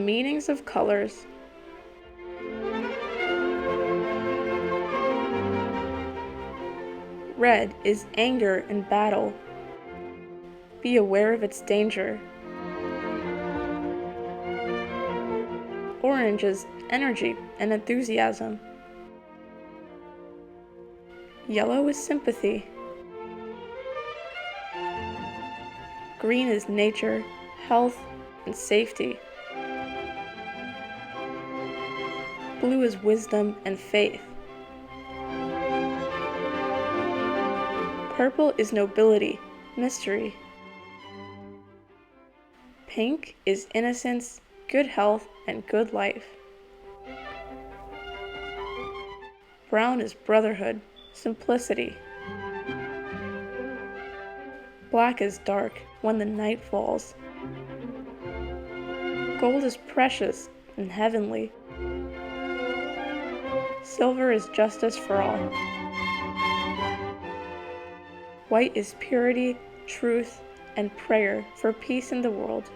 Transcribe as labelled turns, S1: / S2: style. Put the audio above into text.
S1: meanings of colors. Red is anger and battle. Be aware of its danger. Orange is energy and enthusiasm. Yellow is sympathy. Green is nature, health, and safety. Blue is wisdom and faith. Purple is nobility, mystery. Pink is innocence, good health, and good life. Brown is brotherhood, simplicity. Black is dark when the night falls. Gold is precious and heavenly. Silver is justice for all. White is purity, truth, and prayer for peace in the world.